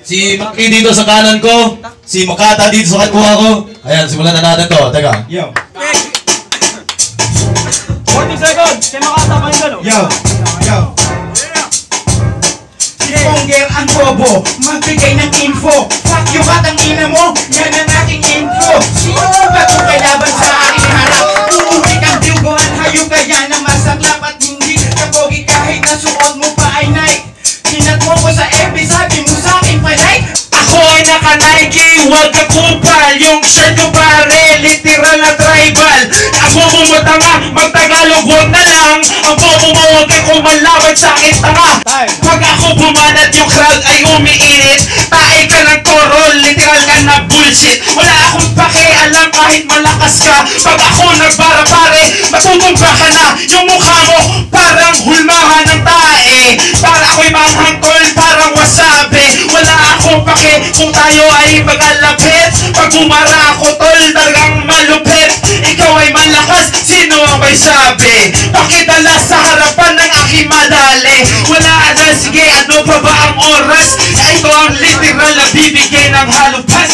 Si Maki dito sa kanan ko, si Makata dito sa kuha ko. Ayan, simulan na natin to. Teka. Yo. 40 seconds! Kaya Makata, pakinggan o. Yo. Yo. Si Ponger ang bobo, magbigay ng info. Fuck you at ang ina mo, yan ang aking intro. Sino ba kung kalaban sa aking harap? Uuwi kang duguan, hayop kaya na masaklap at hindi kapogi kahit na suot mo pa ay Nike. Sinat mo ko sa FB, sabi mo sa akin panay. Ako ay naka-Nike, huwag ka kupal. Yung shirt ko pare, literal na tribal. Ang bobo mo tanga, magtagalog huwag na lang. Ang bobo mo huwag kang kumalaban sa akin tanga. Pag ako bumanat yung crowd ay umiinit. Tae ka ng toro, literal ka na bullshit. Wala akong pakialam kahit malakas ka. Pag ako nagbara pare, matutumba ka na. Yung mukha mo parang hulmahan ng tae. Para ako'y manghangkol, parang wasabi. Wala akong pake kung tayo ay magalapit. Pag bumara ako tol, talagang malupit. Ikaw ay malakas, sino ang may sabi? Pakidala sa harapan ng aking madali. Wala na, sige, ano pa ba ang oras? Ito ang literal na bibigay ng halupas.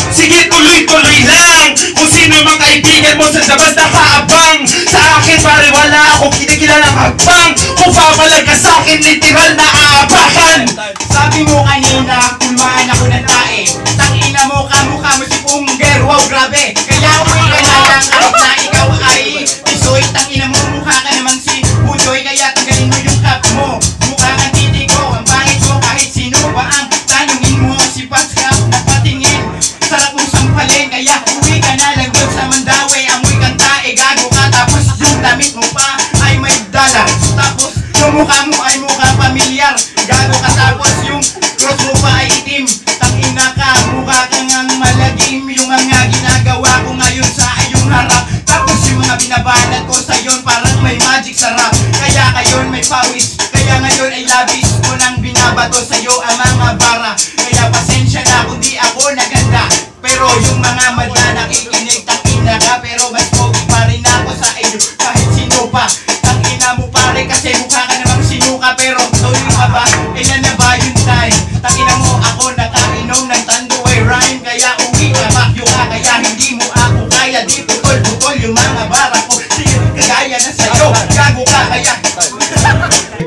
Sige, tuloy-tuloy lang. Kung sino mang kaibigan mo sa labas nakaabang. Sa akin pare wala akong kinikilalang hagbang. Kung papalag ka sa akin, literal na aabakan. Sabi mo kanina, kulmaan ako ng tae. Tangina mo, kamukha mo si Ponger. Wow, grabe. Kaya uwi ka na lang kahit na ikaw ay pisoy. Tangina mo, mukha ka naman si Budoy. Kaya tanggalin mo yung cap mo. Mukha kang titi ko, ang pangit ko. Kahit sino ba ang tanungin mo, si Pascal na patingin. Sarap mong sampalin, kaya uwi ka na lang doon sa Mandawi. Amoy kang tae, gago ka. Tapos yung damit mo pa ay may dala. Tapos yung mukha mo ay mukha pamilyar. Gago ka, tapos yung cross mo pa ay itim. Tangina ka, mukha kang ang malagim. Yung mga ginagawa ko ngayon sa iyong harap. Tapos yung mga binabanat ko sa iyon parang may magic sarap. Kaya kayon may pawis, kaya ngayon ay labis ko nang binabato sa iyo ang mga bara. Kaya pasensya na kung di ako naganda. Pero yung mga madla nakikinig, tangina ka. Pero mas pogi pa rin ako sa iyo kahit sino pa. Tangina mo pare kasi mukha ka namang sinuka. Pero tuloy ka ba? Kailan na ba yung time? Tangina mo ako nakainom ng tanduay rhyme. Kaya uwi ka, bakyo ka. Kaya hindi mo ako kaya. Di putol-putol yung mga bara ko. Sige, kagaya na sa'yo. Gago ka kaya.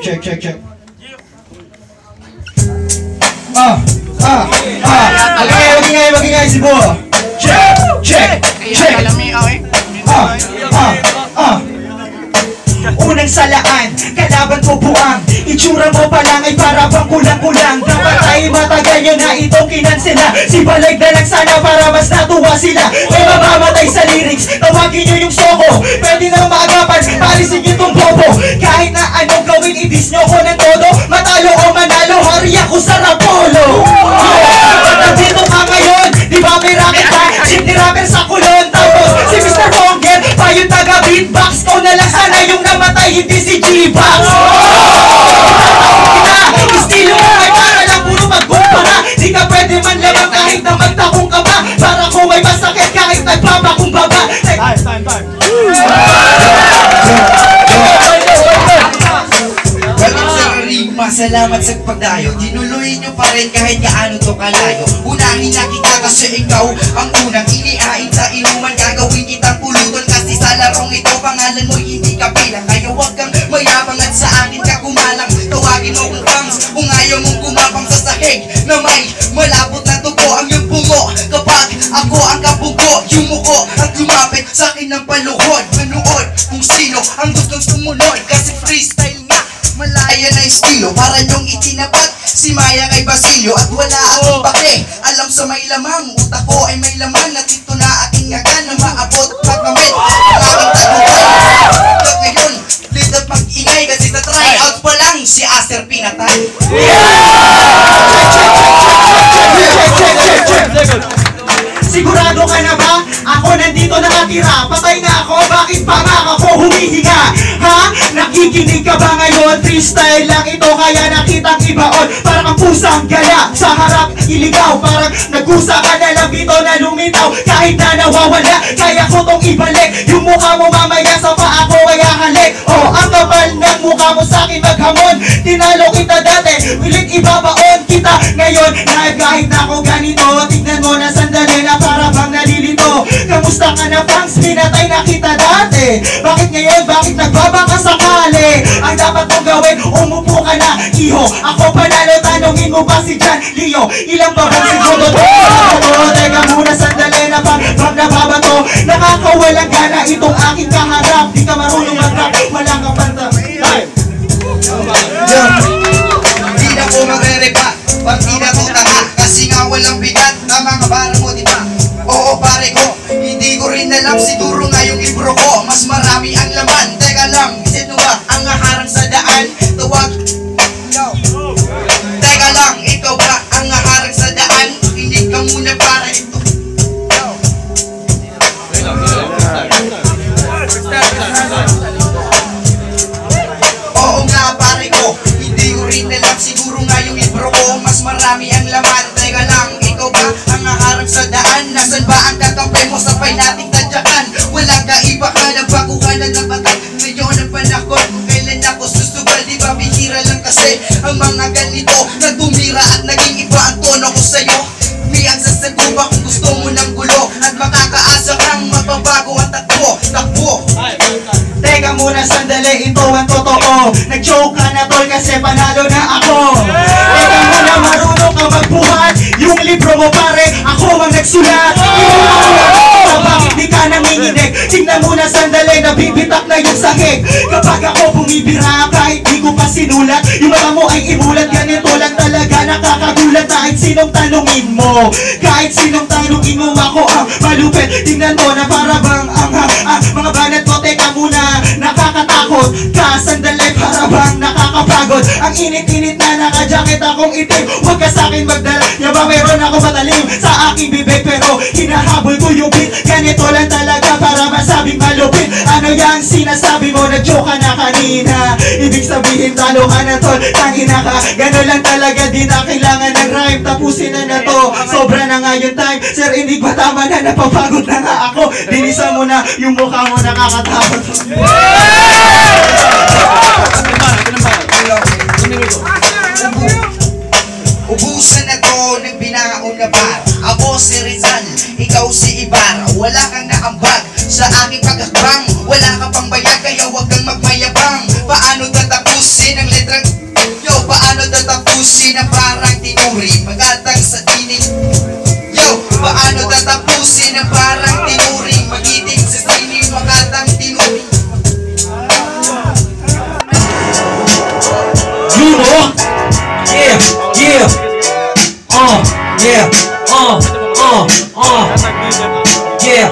Check. Magingay si Bo. Check. Unang salaan, kalaban ko buang. Itsura mo pa lang ay para bang kulang-kulang. Dapat ay matagal nyo na itong kinansela. Si Balag na lang sana para mas natuwa sila. May mamamatay sa lyrics, tawagin nyo yung soko. Pwede nang maagapan, palisin nyo tong bobo. Kahit na anong gawin, ibis nyo ko ng todo. Matalo o manalo, hari ako sa Rapolo. Nandito ka ngayon, di ba may racket ka? Shit ni rapper sa kulon. Tapos si Mr. Ponger, pa yung taga-beatbox. Ko na lang sana yung namatay, hindi si G-Box. Estilo mo ay para lang puro magkumpara. Di ka pwede man lamang kahit na magtakong ka ba. Para ko may masakit kahit nagpapakumbaba. Time. Salamat sa pagdayo. Tinuloy nyo pa rin kahit gaano to kalayo. Unahin na kita kasi ikaw ang unang iniain sa inuman. Gagawin kitang pulutan kasi sa larong ito pangalan mo hindi ka bilang. Kaya huwag kang mayabang at sa akin ka kumalang. Tawagin mo kung bangs kung ayaw mong kumapang sa sahig na may malapot na tubo ang iyong bungo. Kapag ako ang kabugo, yung muko at lumapit sa akin ng paluhod. Manood kung sino ang gustong sumunod kasi freestyle nga. Malaya na estilo para nyong itinapat si Maya kay Basilio. At wala akong pake, alam sa may lamang. Utak ko ay may laman at ito na aking ngagan na maabot at magamit ang aking tagumpay. At ngayon, lit at mag-ingay kasi sa tryout pa lang si Aster pinatay. Sigurado ka na ba? Ako nandito nakatira. Patay na ako, bakit pa nga ako humihinga? Ha? Nakikinig ka ba ngayon? Freestyle lang ito kaya nakitang ibaon. Parang ang pusang gala sa harap iligaw. Parang nagkusa ka na lang dito na lumitaw. Kahit na nawawala, kaya ko tong ibalik. Yung mukha mo mamaya sa pa ako kaya halik. Oh, ang kapal ng mukha mo sa akin maghamon. Tinalo kita dati, wilit ibabaon kita ngayon. Kahit na ako ganito, tignan mo na sandali na para bang nalilito. Kamusta ka na Franks? Pinatay na kita dati. Bakit ngayon? Bakit nagbabaka sakali? Ang dapat mong gawin, umupo ka na, iho. Ako panalo, tanongin mo ba si John Leo? Ilang ba bang segundo to? Teka muna sandali na pag nababato. Nakakawalang gana itong aking kaharap. Di ka marunong mag-rap, wala kang panta. Di na ko magre-repa, pag di na ko tanga. Kasi nga walang bigat na mga bara mo, di ba? Oo pare ko, hindi ko rin alam. Siguro nga yung libro ko, mas marami ang laman. Teka lang, sino ba ang haharang sa daan? Tawag. Teka lang, ikaw ba ang haharang sa daan? Kinig ka muna para ito. Oo nga pare ko, hindi ko rin alam. Siguro nga yung libro ko, mas marami ang laman. Teka lang, ikaw ba ang haharang sa daan? Nasaan ba ang kakampi mo? Sabay nating tadyakan. Walang kaiba ka, nagbago ka na nabatag. Ngayon ang panahon kung kailan ako susugal. Di ba bihira lang kasi ang mga ganito na tumira at naging iba ang tono ko sa'yo. Miyang sasaguba kung gusto mo ng gulo at makakaasa kang mababago ang takbo. Teka muna sandali, ito ang totoo. Nag-joke ka na tol kasi panalo na ako. Teka muna, marunong ka magbuhat. Yung libro mo pare, ako ang nagsulat. Bakit di ka nanginginig? Tingnan muna sandali, nabibitak na yung sahig. Kapag ako bumibira, kahit di ko pa sinulat, yung mga mo ay imulat. Ganito lang talaga, nakakagulat. Kahit sinong tanungin mo, kahit sinong tanungin mo, ako ang malupit. Tingnan mo na para bang ang mga banat ko. Teka muna, nakakatakot ka sandali, para bang nakakapagod. Ang init-init na naka-jacket akong itim. Huwag ka sa'kin magdala, yaba meron ako matalim sa aking bibig. Pero hinahabol ko yung beat. Ganito lang talaga para masabing malupit. Ano yang sinasabi mo? Nag-joke ka na kanina. Ibig sabihin talo ka na tol, tangina ka. Gano'n lang talaga, di na kailangan ng rhyme. Tapusin na to, sobra na nga yung time. Sir, hindi ba tama na? Napapagod na nga ako. Dinisa mo na yung mukha mo, nakakatakot. Ubusan na to ng binaon na bar. Ako si Rizal, ikaw si Ibarra. Wala kang naambag sa aking paghakbang. Wala kang pang bayad, kaya huwag kang magmayabang. Paano tatapusin ang letrang yo? Paano tatapusin ang parang tinuri? Magatang sa tinig yo. Paano tatapusin ang parang tinuri? Magiting sa tinig, magatang tinuri. You know? Yeah, yeah. Yeah. Yeah.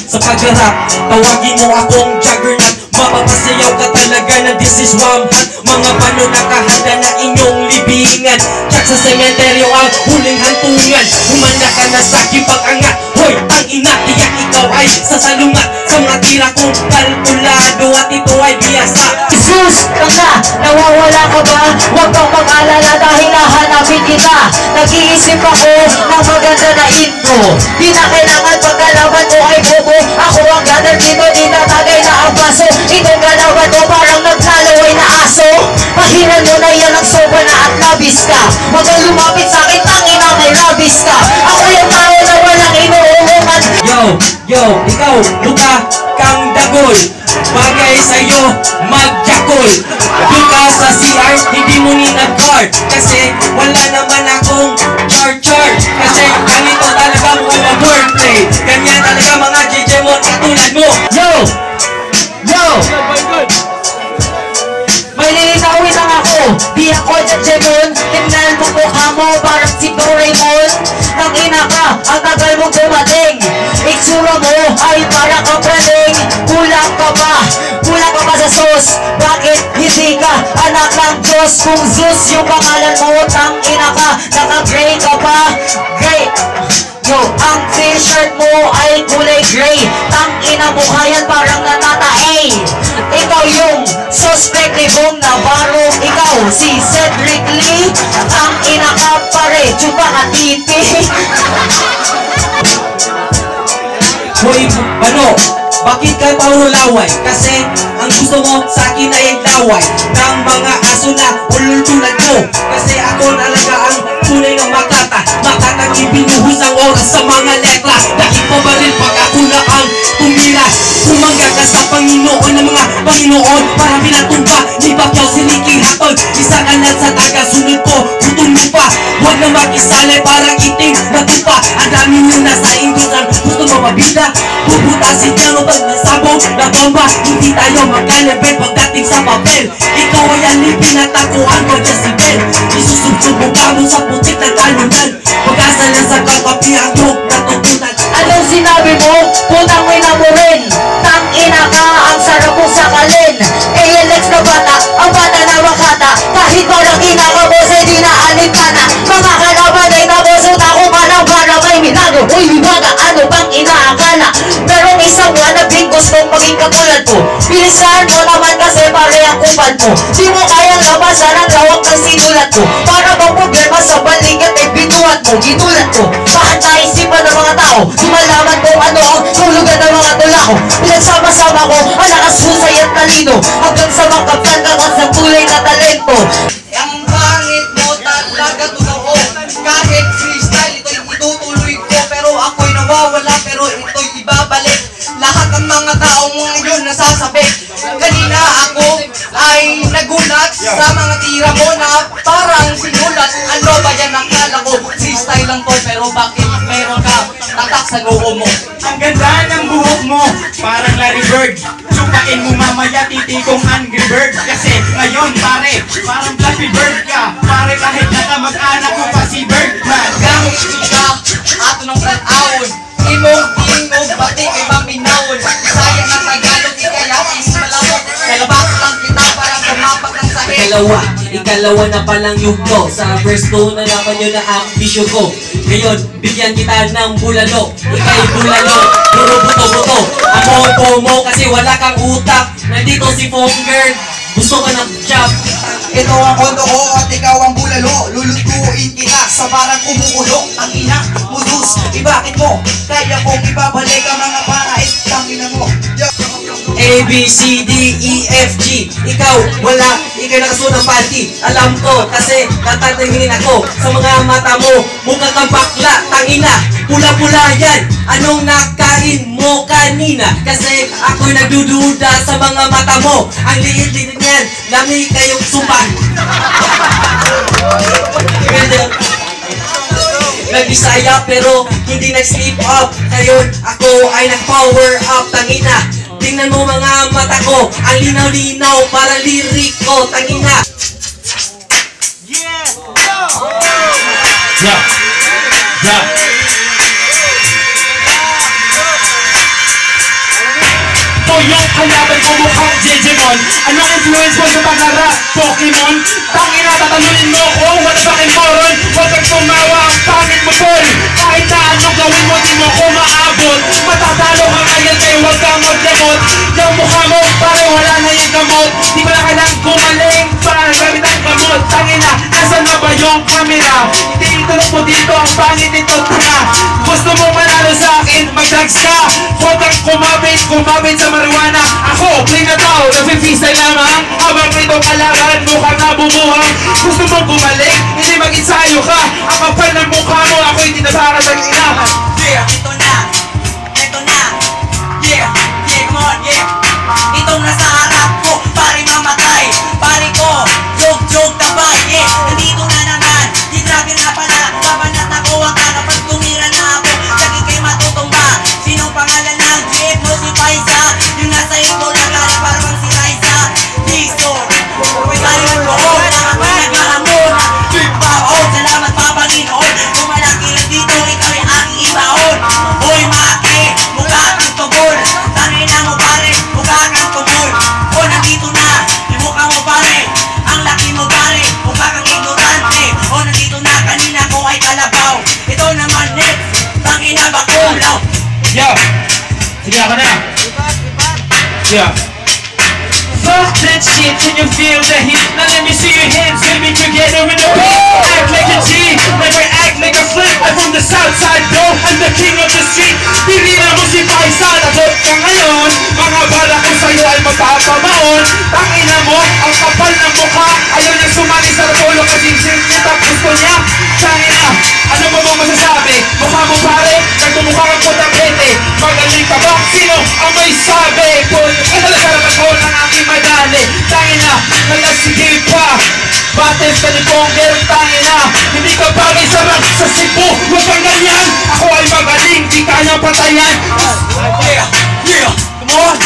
Sa pagharap, tawagin mo akong juggernaut. Mapapasayaw ka talaga na this is one hot. Mga pano nakahanda na inyong libingan. Check sa sementeryo ang huling hantungan. Humanda ka na sa aking pag-angat. Hoy, ang ina, tiyak ikaw ay sasalungat. Sa mga tira kong kalkulado at ito ay biyasa. Jesus, tanga, nawawala ka ba? Huwag kang mag-alala dahil hahanapin kita. Nag-iisip ako ng maganda na intro. Di na kailangan pagkalaban mo ay bobo. Ako ang gather dito, di na tagay na ang baso. Itong kalaban mo parang naglalaway na aso. Pahiran mo na yan ang soba na at labis ka. Huwag kang lumapit sa akin, tangina may rabis ka. Ako yung tao na walang inuulungan. Yo, ikaw, luka kang dagol. Bagay sa'yo, magjakol. Doon ka sa CR, hindi mo ninag-guard. Kasi wala naman akong char-char. Kasi ganito talaga mga wordplay. Ganyan talaga mga JJ-mon katulad mo. Yo! May lilinawin lang ako. Di ako Jajemon. Tingnan mo mukha mo parang si Doraemon. Nang ina ka, ang tagal mong dumating. Itsura mo ay para ka praning. Kulang ka ba sa sauce? Bakit hindi ka anak ng Diyos? Kung Zeus yung pangalan mo, tang ina ka, naka-gray ka pa. Great! Yo, ang t-shirt mo ay kulay gray. Tang ina mo yan parang nanatae. Ikaw yung suspect ni Bong Navarro. Ikaw si Cedric Lee. Tang ina ka pare, chupa ka titi. Hoy, ano? Bakit ka paulaway? Kasi ang gusto mo sa akin ay ang laway ng mga aso na ulul tulad mo. Kasi ako sa mga letra. Dahil pabaril pag ako na ang tumira. Kumangga ka sa Panginoon ng mga Panginoon para pinatumba ni Pacquiao sinikihatol. Isa ka na sa tagasunod ko, gutom mo pa. Huwag na makisali parang itim na tupa. Ang dami nyo na sa indusan, gusto mo mabida. Bubutasin niya mo pag nasabog na bomba. Hindi tayo magkalibet pagdating sa papel. Ikaw ay alipin at takuan ko dyan si Ben. Isusubsub mo ka mo sa putik na talunan. Pag-asa lang sa kakapi ang joke na tutunan. Anong sinabi mo? Putang ina mo rin. Tang ina ka, ang sarap mong sakalin. ALX na bata, ang bata na makata. Kahit walang ina ka boss, hindi na alit ka na. Mga kalaban ay nabosot ako parang para may milagro. Uy, libaga, ano bang inaakala? Merong isang wanabing gustong maging katulad ko. Bilisan mo naman kasi pare ang kupal mo. Di mo kayang labasan ang lawak ng sinulat ko. Para bang problema sa balikat ay binuhat mo, ginulat ko. Bakit naisipan ng mga tao? Di malaman kung ano ang hulugan ng mga tula ko. Pinagsama-sama ko ang nakashusay at talino. Hanggang sa makaptan ka sa kulay na talento. Ang pangit mo talaga totoo. Kahit freestyle ito'y itutuloy ko. Pero ako'y nawawala, pero ito'y ibabalik. Lahat ng mga taong ngayon nasasabik. Kanina ako ay nagulat sa mga tira mo na parang sinulat. Ano ba yan akala ko? Freestyle lang to, pero bakit meron ka tatak sa noo mo? Ang ganda ng buhok mo, parang Larry Bird. Supain mo mamaya titikong Angry Bird. Kasi ngayon pare, parang Flappy Bird ka. Pare kahit nakamag-anak mo pa si Birdman. Gamit ka, ato ng plan-aon. Imong, batik ay maminawon. Bisaya na Tagalog, ikayatin mo malawak. Kalabas lang kita, parang kumapak ng sahig. Ikalawa na palang yugto. Sa verse 2 na naman yun na ang bisyo ko. Ngayon, bigyan kita ng bulalo. Ika'y bulalo, puro buto-buto. Ang mo kasi wala kang utak. Nandito si Fonger, gusto ka ng chop. Ito ang kondo ko at ikaw ang bulalo. Lulutuin kita sa parang kumukulong. Ang ina, mudus, bakit mo? Kaya kong ibabalik ang mga parais. Tangina mo. A, B, C, D, E, F, G. Ikaw, wala, ikaw nakasuot ng panty. Alam ko, kasi tatatangin ako sa mga mata mo. Mukha kang bakla, tangina. Pula-pula yan. Anong nakain mo kanina? Kasi ako'y nagdududa sa mga mata mo. Ang liit-liit niyan, lami kayong sumpa. Nag-Bisaya pero hindi nag-sleep up. Ngayon, ako ay nag-power up, tangina. Tingnan mo mga mata ko, ang linaw-linaw para liriko, tangina. Yeah. Ito yung kalaban ko mukhang Digimon. Anong influence mo sa pag-rap, Pokemon? Tangina, tatalunin mo ko, wala ba kang moron? Huwag kang tumawa, ang pangit mo tol. Kahit na anong gawin mo, di mo ko maabot. Matatalo ka ngayon kayo, huwag kang magdamot. Yung mukha mo, pare wala na yung gamot. Di ba na kailangang gumaling para gamit ang gamot? Tangina, nasan na ba yung camera? Tinitulog mo dito, ang pangit nito, tanga. Gusto mo manalo sa akin, mag-drugs ka. Huwag kang kumabit sa marijuana. Ako, plain na tao, nag-freestyle lamang. Habang itong kalaban, mukhang nabumuhang. Gusto mo gumaling, hindi mag-ensayo ka. Ang kapal ng mukha mo, ako'y tinabara sa inahan. Yeah, ito na. Yeah, come on, yeah. Itong nasa harap ko, pare mamatay. Pare ko, joke tabay, yeah. Nandito na naman, di grabe na pala. Babanat ako ang kapag tumira na ako. Lagi kayo matutumba. Sinong pangalan ng jeep mo si Paisa? Yung nasa ito nagala parang si Raisa. Listo, may galing ko, naghahamon. Baon, salamat papanginoon. Kung malaki lang dito, ikaw ay aking ibaon. Hoy Maki, mukha kang tugol. Tangin na mo pare, mukha kang tugol. O nandito na, yung mukha mo pare. Ang laki mo pare, mukha kang ignorante. O nandito na, kanina ko ay kalabaw. Ito naman next, tangin na bakulaw. Yeah. Sige ako na. Yeah. Fuck that shit, can you feel the heat? Now let me see your hands, baby, together in the beat. Act like a G, never act like a flip. I'm from the south side, bro, I'm the king of the street. Tirina mo si Paisa, nagot ka ngayon. Mga bala ko sa'yo ay magpapamaon. Tangina mo, ang kapal ng mukha. Ayaw niya sumali sa polo kasi kita gusto niya. Tangina, ano ba mo masasabi? Mukha mo pare, magaling ka ba? Sino ang may sabi? Kung nalasaran ako ng aking madali, tangin na, nalasigil pa. Bates ka ni Ponger, tangin na, hindi ka bagay sa rap sa Cebu. Huwag kang ganyan, ako ay magaling, di kanya patayan. Yeah, yeah, come on.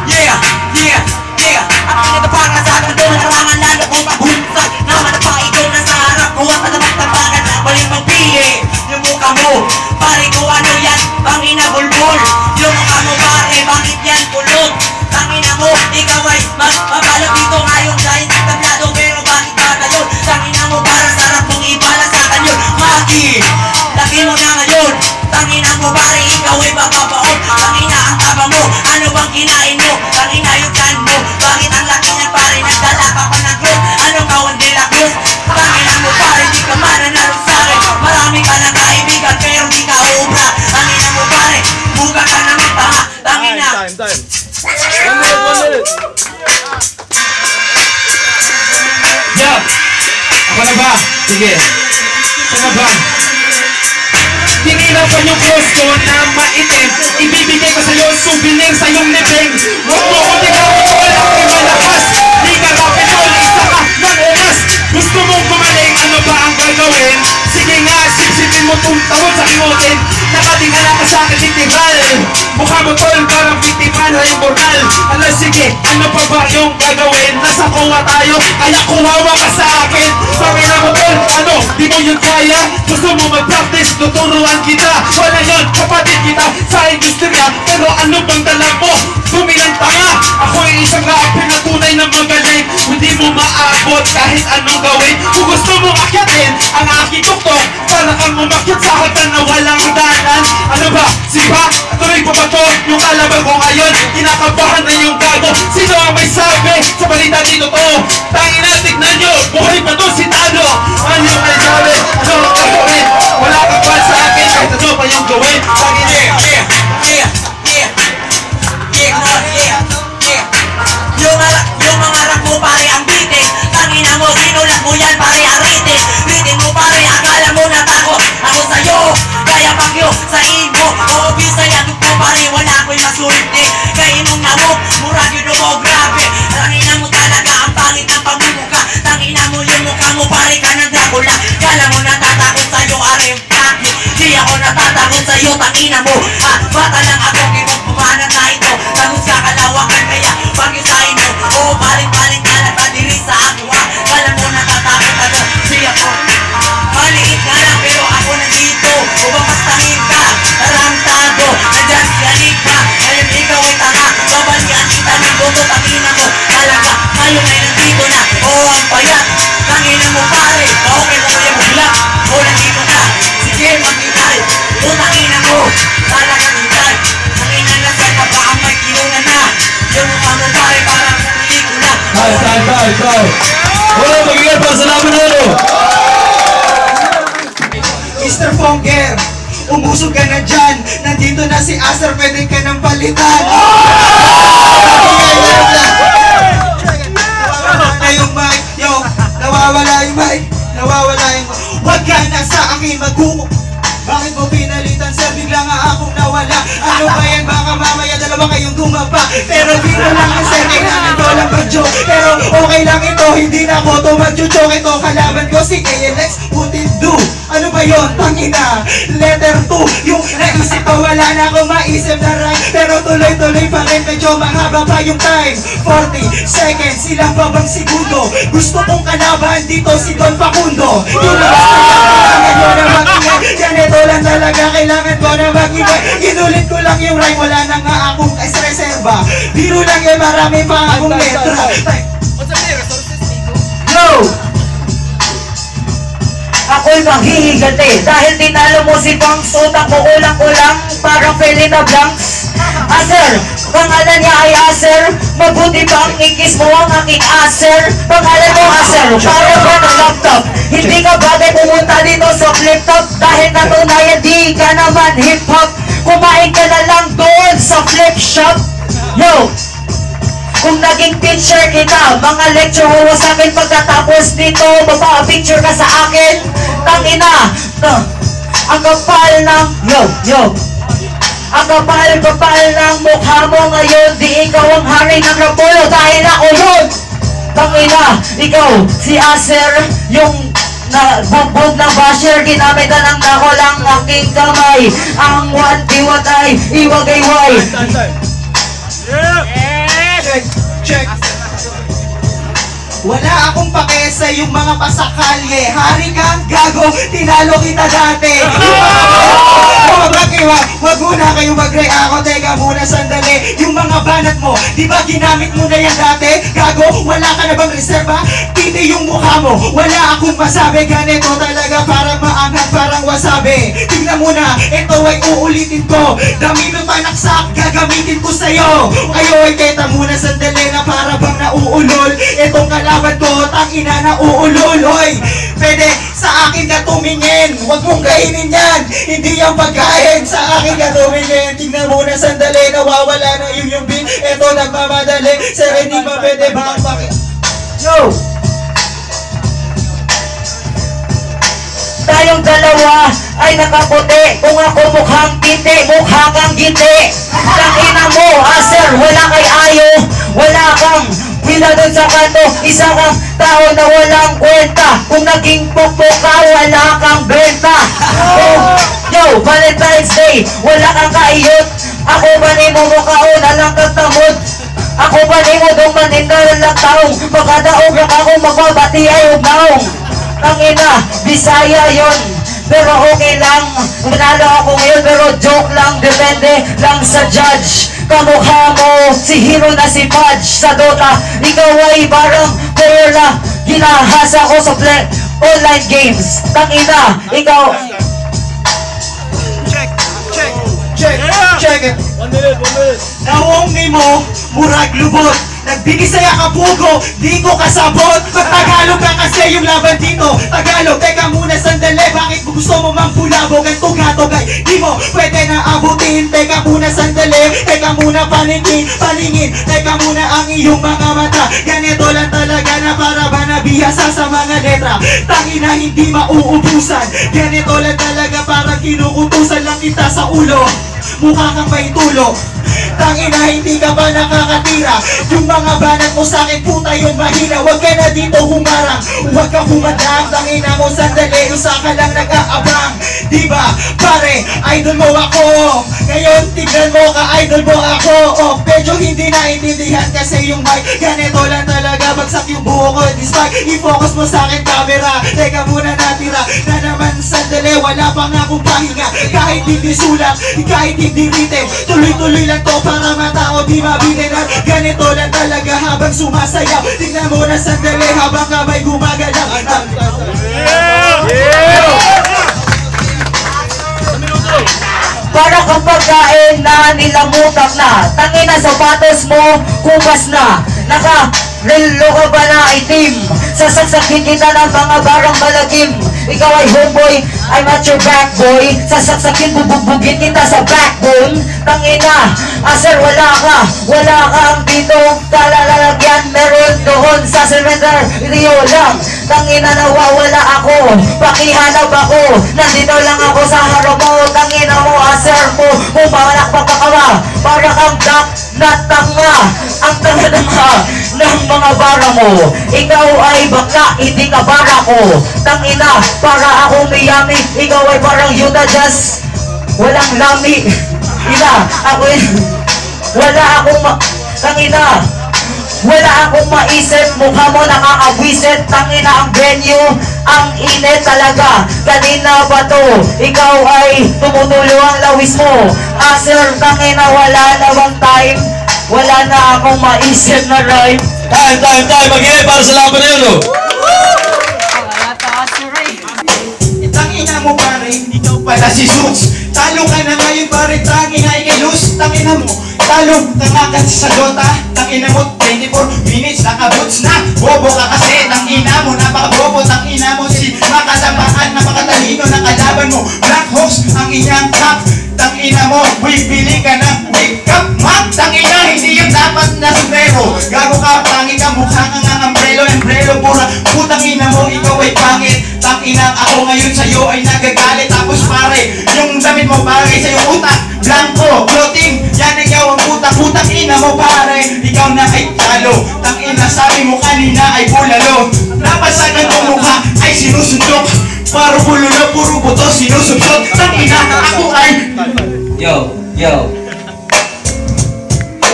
Yeah, yeah, yeah. Ang pinagpapangan sa akin doon, narangan lalo kong mabunsag. Naman na pa ikaw na sa harap ko at natamag-tambagan. Maling magpili yung mukha mo. Pare ko ano yan, bangina bulbul. Yung mukha mo pare, bakit yan kulot? Tangina mo, ikaw ay mabalog dito ngayon dahil tablado. Pero bakit ba ngayon? Tangina mo parang sarap mong ibala sa akin yun. Maki, laki mo na ngayon. Tangina mo pare, ikaw ay bababaon. Tangina ang taba mo, ano bang kinain mo? Tangina yung kan mo, bakit ang laki niyan pare? Nagdala ka pa ng close, ano kawan de la cruz? Tangina mo pare, di ka mananalo sa akin. Marami ka na kaibigan pero di ka obra. Tangina mo pare, buka ka na ng tanga. Tangina. Time. 1 minute. Yeah, ako na ba? Sige, ako na ba? Tinila pa yung close ko na maitim. Ibibigay ko sa'yo souvenir sa iyong libing. Huwag mo ko tinawag ko lang kay malakas. Di ka rapidol, isa ka ng oras. Gusto mong gumaling, ano ba ang gagawin? Sige nga, sipsipin mo itong tawag sa imutin. Nakatingala ka sa akin literal. Mukha mo tol, parang biktima na yung moral. Alam sige, ano pa ba yung gagawin? Nasa kuha tayo, kaya kuhawa ka sa akin. Pamina mo tol, ano, di mo yun kaya? Gusto mo mag-practice, tuturuan kita. Wala yun, kapatid kita sa industriya. Pero ano bang dala mo? Tumilang tanga. Ako ay isang rapper na tunay na magaling. Hindi mo maabot kahit anong gawin. Kung gusto mo akyatin ang aking tuktok, para kang umakyat sa hagdan na walang danan. Ano ba? Sipa? Tuloy pa ba to? Yung kalaban ko ngayon, kinakabahan na yung gago. Sino ang may sabi sa balita dito to? Tangin na, tignan nyo, buhay pa to si Tado. Ano yung may sabi? Ano ang gagawin? Wala kang pa sa akin kahit ano pa yung gawin. Tangin na, Yung mga rap mo pare ang bitin. Tangina mo, ginulat mo yan pare ang ritin. Ritin mo pare, akala mo natakot ako sa'yo. Kaya pagyo sa imo, oo bisaya ko pare, wala ko'y masulit eh. Kaya nung nawok, murag yun mo grabe. Tangina mo talaga ang pangit ng pamumuka. Tangina mo yung mukha mo pare ka ng Dracula. Kala mo natatakot sa'yo, arim pakyo. Di ako natatakot sa'yo, tangina mo. Bata lang ako, kibog pumanan na ito. Tagus ka kalawakan kaya pagyo sa ino. Oo, paling-paling ka na diri sa ako ha. Kala mo natatakot ako, di ako. Maliit ka lang pero ako nandito. Upang pastahin ka, tarantado. Nandyan si Anika, ngayon ikaw ay tanga. Babalian kita ng boto, tangina mo. Talaga, ngayon ay nandito na. Oo, ang payat, tangina mo pare. Okay mo kuya mo bilak, o nandito ka. Sige, mag-itay, o tangina mo. Talaga itay, tangina na sa baka ang may kinunan na. Yung mukha mo pare, parang pelikula. Tayo. Oh, magiging pa, salamat na ano. Mr. Ponger, umusog ka na dyan. Nandito na si Acer, pwede ka nang palitan. Nawawala yung mic, yo. Nawawala yung mic. Huwag ka na sa akin magkuko. Bakit mo pinalitan sir? Bigla nga akong nawala. Ano ba yan? Baka mamaya dalawa kayong gumapa. Pero dito lang yung sir, kailangan ko lang mag-joke. Pero okay lang ito, hindi na ako to mag-joke. Ito kalaban ko si KLX, putin do. Ano ba yun? Tangina, letter 2. Yung naisip ko, wala na akong maisip na rhyme. Pero tuloy-tuloy pa rin, medyo mahaba pa yung time. 40 seconds, silang babang segundo. Gusto kong kalaban dito si Don Facundo. Yun na basta yan, ngayon na mag-ingay. Ganito lang talaga, kailangan ko na mag-ingay. Inulit ko lang yung rhyme, wala na nga akong reserva. Biro lang yan, marami pa akong letra. Yo! Ako'y maghihigante dahil tinalo mo si Banks. Utak mo ulang-ulang parang Felina Blanks. Acer, pangalan niya ay Acer. Mabuti bang ikis mo ang aking Acer? Pangalan mo Acer, para ba ng laptop? Hindi ka bagay pumunta dito sa flip top. Dahil natunayan di ka naman hip hop. Kumain ka na lang doon sa flip shop. Yo! Kung naging teacher kita, mga lecture mo sa akin pagkatapos nito, picture ka sa akin. Tangina, ang kapal ng yo. Ang kapal-kapal ng mukha mo ngayon. Di ikaw ang hari ng Rapolo dahil ako yun. Tangina, ikaw, si Acer, yung bugbog ng basher, ginamitan ng nako lang aking kamay. Ang wantiwat ay iwagayway. Check. Wala akong pake sa yung mga pasakalye. Hari kang gago, tinalo kita dati. Wag muna kayo mag-ray ako. Teka muna sandali. Yung mga banat mo, di ba ginamit mo na yan dati? Gago, wala ka na bang reserva? Titi yung mukha mo, wala akong masabi. Ganito talaga, parang maanghang, parang wasabi. Tingnan mo na, ito ay uulitin ko. Dami ng panaksak, gagamitin ko sa'yo. Kayo ay teta muna sandali na para bang nauulol. Itong kalaban ko, tangina na uulol. Hoy, pwede sa akin ka tumingin. Huwag mong kainin yan, hindi yung pagkain. Sa akin ka tumingin. Tingnan mo na sandali, nawawala na yung beat. Ito nagmamadali, sir hindi ba pwede ba ang bakit? Yo! Tayong dalawa ay nakaputi. Kung ako mukhang titi, mukha kang giti. Tangina mo, Acer, wala kay ayo. Wala kang pila dun sa kanto. Isa kang tao na walang kwenta. Kung naging pupo ka, wala kang benta. Yo, Valentine's Day, wala kang kaiyot. Ako ba ni mo mukhaon, alang kang tamod. Ako ba ni mo dong manindalang taong. Magkadaog lang ako, magbabati ay ugnaong. Tangina, Bisaya yon. Pero okay lang, manalo ako ngayon. Pero joke lang, depende lang sa judge. Kamukha mo, si hero na si Pudge sa Dota. Ikaw ay parang player na ginahasa ko sa online games. Tangina, ikaw... Check it. 1 minute. Naungi mo, murag lubot. Nagbigay saya ka pugo, di ko kasabot. Tagalog ka kasi yung laban dito. Tagalog, teka muna sandali. Bakit gusto mo mang bulabog ang tugatogay? Di mo pwede na abutin. Teka muna sandali. Teka muna paningin. Teka muna ang iyong mga mata. Ganito lang talaga na para ba nabihasa sa mga letra. Tangina hindi mauubusan. Ganito lang talaga para kinukutusan lang kita sa ulo. Mukha kang may tulog. Tangina hindi ka ba nakakatira? Yung mga banat mo sa akin puta yun mahina. Huwag ka na dito humarang, huwag ka humadang. Tangina mo sandali, usa ka lang nag-aabang. Diba pare, idol mo ako. Ngayon tignan mo ka, idol mo ako. Oh, medyo hindi naintindihan kasi yung mic. Ganito lang talaga, bagsak yung buho ko. Despite, i-focus mo sa akin camera. Teka muna natira, na naman sandali. Wala pa nga akong pahinga. Kahit hindi sulat, kahit hindi written. Tuloy-tuloy lang to para matao di mabitin. At ganito lang talaga habang sumasayaw. Tingnan mo na sandali habang kamay gumagalaw. Para kang pagkain na nilamutak na. Tangina sapatos mo, kupas na. Naka-relo ka ba na itim? Sasaksakin kita ng mga barang malagim. Ikaw ay homeboy, I'm not your back boy. Sasaksakin, bubugbugin kita sa backbone. Tangina, Acer wala kang dito kalalagyan. Meron doon sa surrender, Rio lang. Tangina nawawala ako, pakihanap ako. Nandito lang ako sa harap mo. Tangina mo, Acer mo, pumalakpak pa kawa. Para kang dak na tanga. Ang tanga ng mga bara mo. Ikaw ay baka, hindi ka bara ko. Tangina, para akong Miami. Ikaw ay parang Utah Jazz. Walang lami. Ina, ako wala akong tangina. Wala akong maisip, mukha mo nakakabwisit. Tangina ang venue, ang init talaga. Kanina ba to? Ikaw ay tumutulo ang lawis mo. Acer, tangina wala na bang time? Wala na akong maisip na rhyme. Time, mag-iay para sa laban na yun, oh. Tangina mo pare, ikaw pala si Suits. Talo ka na ngayon pare, tangina ikay lose. Tangina mo, talo ka sa Dota. Tangina mo, 24 minutes, nakaboots na. Bobo ka kasi, tangina mo, napakabobo. Tangina mo, si makatamaan, napakatalino ng kalaban mo. Black Hawks, ang inyang cup. Tangina mo, bibili ka ng wake up map. Tangina, hindi yung dapat na sombrero. Gago ka, tangi ka, mukha kang ang umbrelo pura. Putang ina mo, ikaw ay pangit. Tangina, ako ngayon sa'yo ay nagagalit. Tapos pare, yung damit mo pare sa'yo utak blanco. mo pare, ikaw na ay talo. Tangina sabi mo kanina ay bulalo. Napasagan mo mukha ay sinusundok. Paro bulalo, puro buto sinusubsot. Tangina ako ay Yo,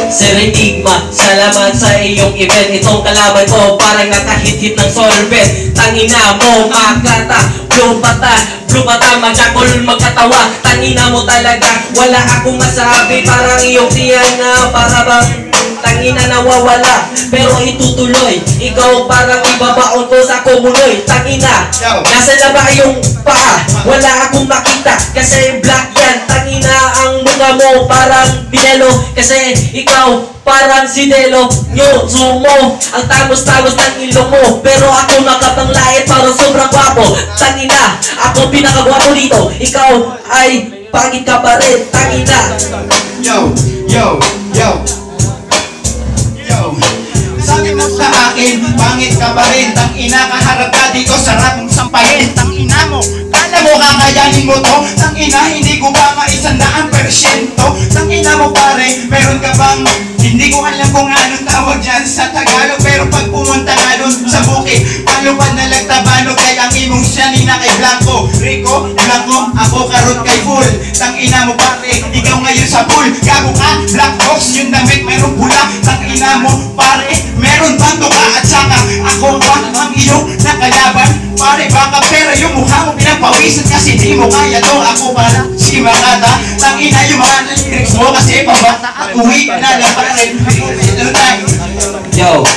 Sir Enigma, salamat sa iyong event. Itong kalaban ko parang nakahit-hit ng solvent. Tangina mo, makata, blue mata, magkakol, magkatawa. Tangina mo talaga, wala akong masabi. Parang iyong tiyan na para bang tangina nawawala, pero itutuloy. Ikaw parang ibabaon ko sa kumuloy. Tangina, nasa na ba yung paa? Wala akong makita, kasi black yan. Tangina ang mukha mo parang binelo, kasi ikaw parang si Delo. Nyo, sumo, ang tamos-tamos ng ilong mo, pero ako nakapanglait parang sobrang gwapo. Tangina, ako pinakagwapo dito, ikaw ay pangit ka pa rin. Tangina. Yo, sabi mo sa akin, pangit ka pa rin. Tangina, kaharap ka dito, sarap mong sampahin. Tangina mo, kala mo kakayanin mo to. Tangina, hindi ko ba ma100%. Tangina mo pare, meron ka bang, hindi ko alam kung anong tawag dyan sa Tagalog. Pero pag pumunta nga dun sa bukid, palupad na lagtabano. Kaya ang imong siyanina kay Blanco Rico, Blanco, ako karot kay Full. Tangina mo pare, ikaw ngayon sa pool. Gago ka, Black Box, yung damit meron pula. Tangina mo pare, meron bando ka at saka ako ba ang iyong nakalaban? Pare baka pera yung mukha mo pinapawisan, kasi di mo kaya to. Ako pala si Makata. Tangina yung mga lyrics mo kasi pabata at uwi ka na lang pare. Yo,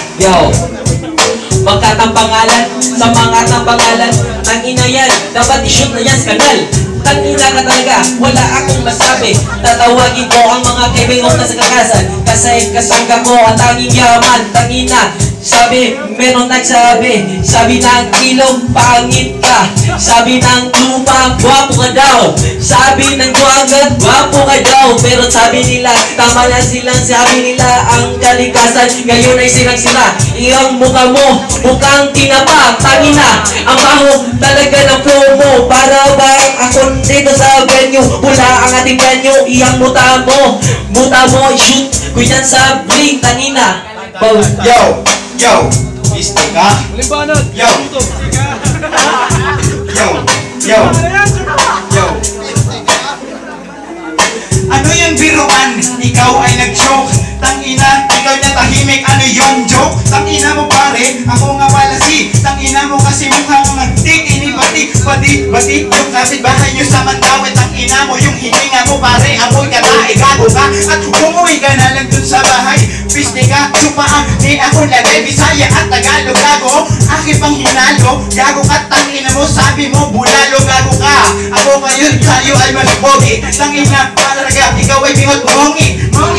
Magkatang pangalan sa mga tampangalan. Tangina yan, dapat i-shoot na yan sa kanal. Tangina ka talaga, wala akong masabi. Tatawagin ko ang mga kaibigan na sa kakasan, kasi kasangga ko ang tanging yaman. Tangina, sabi, meron nagsabi, sabi ng ilong, pangit ka. Sabi ng lupa, gwapo ka daw. Sabi ng duwagat, gwapo ka daw. Pero sabi nila, tama lang silang sabi nila ang kalikasan. Ngayon ay sirang-sira, iyong mukha mo, mukhang tinapa. Tangina, ang baho talaga ng flow mo. Para bang ako dito sa venue, pula ang ating venue. Iyang muta mo, shoot ko yan sa bling. Tangina. Yo, piste ka? Yo, ano yung biruan? Ikaw ay nag-joke. Tangina, ikaw na tahimik. Ano yung joke? Tangina mo pare, ako nga pala si tangina mo, kasi mukha mo nagtik. Bati yung kapitbahay nyo sa Mandawi. Tangina mo yung hininga mo pare, amoy ka na, gago ka. At umuwi ka na lang dun sa bahay. Piste ka, supaan, di ako lagay. Bisaya at Tagalog, gago. Aking pang hinalo, gago ka. Tangina mo, sabi mo, bulalo, gago ka. Ako ngayon, tayo ay mas pogi. Tangina, talaga, ikaw ay bingot mongi.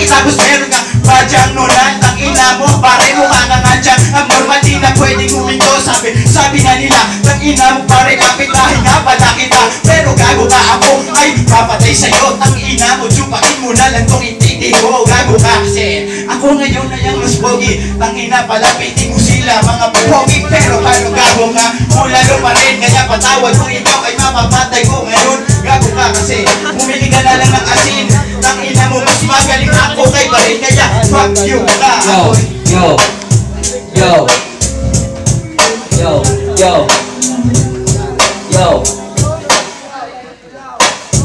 Tapos meron ka, badyang nulan. Tangina mo, pare mo ka nga dyan. Ang normal di na pwedeng huminto. Sabi nga nila, tangina mo pare, kapitahin nga pala kita. Pero gago ka, ako ay papatay sa'yo. Tangina mo, tsupakin mo na lang tong ititi ko. Gago ka kasi ako ngayon na yung mas pogi. Tangina, palapitin mo sila mga pogi. Pero paano gago ka, mulalo pa rin. Kaya patawad mo ikaw ay mapapatay ko ngayon. Gago ka kasi bumili ka na lang ng asin. Tangina mo, mas magaling ako kay Barin. Kaya fuck you ka. Yo,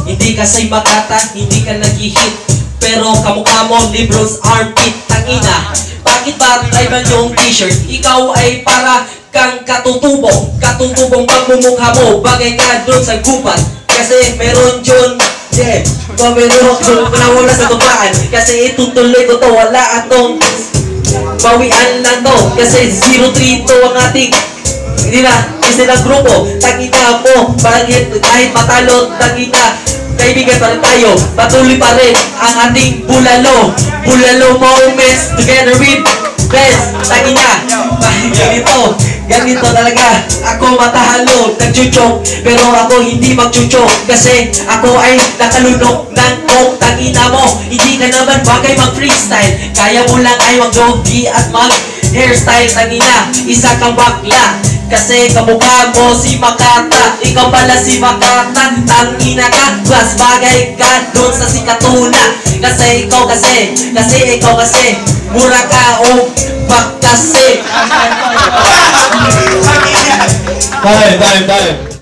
hindi ka say Makata, hindi ka nag-hit, pero kamukha mo Libros armpit. Tangina, bakit ba tribal yung t-shirt? Ikaw ay para kang katutubong pagmumukha mo. Bagay ka doon sa gubat, kasi meron dyan meron nawala sa tupaan. Kasi itutuloy ko to, wala atong bawian lang to, kasi 03 to ang ating kasi ng grupo. Tangina mo, kahit matalo, tangina, kaibigan pa rin tayo. Patuloy pa rin ang ating bulalo moments together with best. Tangina, ganito talaga. Ako matahalo, nagchuchok, pero ako hindi magchuchok, kasi ako ay nakalunok ng coke. Tangina mo, hindi ka naman bagay mag-freestyle. Kaya mo lang ay mag-jogi at hairstyle tangina, isa kang bakla. Kasi kamukha mo si Makata, ikaw pala si Makata. Tangina ka, mas bagay ka doon sa si Katuna. Kasi ikaw kasi mura ka o bak kasi. Time.